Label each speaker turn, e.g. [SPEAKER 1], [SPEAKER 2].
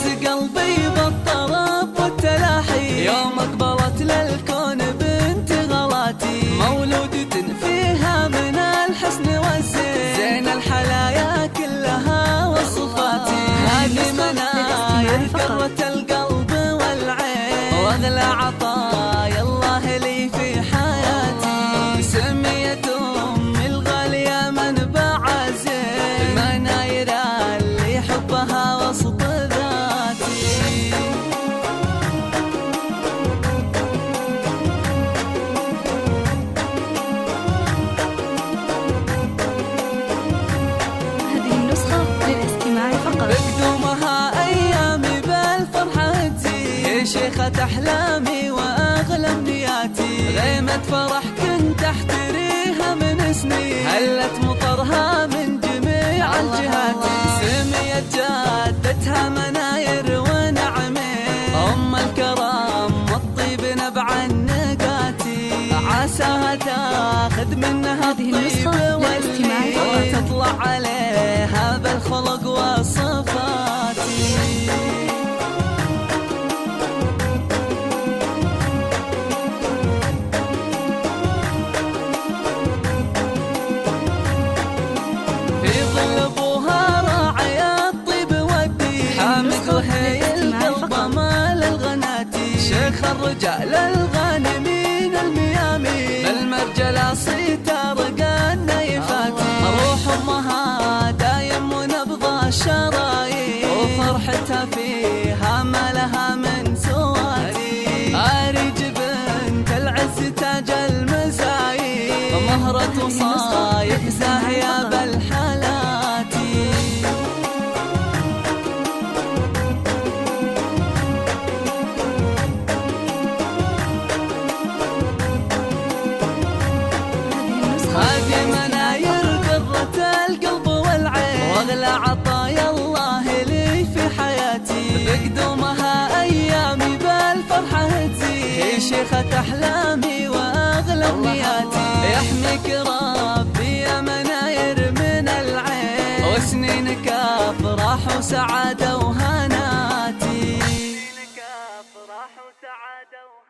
[SPEAKER 1] هز قلبي بالطرب والتلاحي يوم أقبلت للكون بنت غلاتي، مولودة فيها من الحسن والزين، زين الحلايا كلها وصفاتي، هذه مناير قرة القلب والعين، واغلى عطايا الله لي في حياتي، سميت أمي الغالية منبع زين، المناير اللي حبها وسط ذاتي.
[SPEAKER 2] هذه النسخة للاستماع فقط.
[SPEAKER 1] بقدومها أيامي بالفرحة تزيد، هي شيخة أحلامي وأغلى أمنياتي، غيمة فرح كنت أحتريها من سنين، هلت مطرها من جميع الجهات، سميت جادتها مناير ونعمين، أم الكرم والطيب نبع النقاتي، عساها تاخذ منها الطيب واللي تطلع عليها بالخلق وصفاتي. في ظل ابوها راعي الطيب والدين، حامد وهي القلب مال الغناتي، شيخ الرجال الغانمين الميامين، بالمرجلة صيت رقى النيفاتي، روح امها دايم ونبض الشرايين، وفرحتها فيها ما لها من سواتي، اريج بنت العز تاج المزايين، ومهرة وصايب زاهية بالحالاتي. هذه مناير قرة القلب والعين، واغلى عطايا الله لي في حياتي، بقدومها ايامي بالفرحة تزيد، هي شيخة احلامي واغلى امنياتي، يحميك ربي يا مناير من العين، وسنينك افراح وسعادة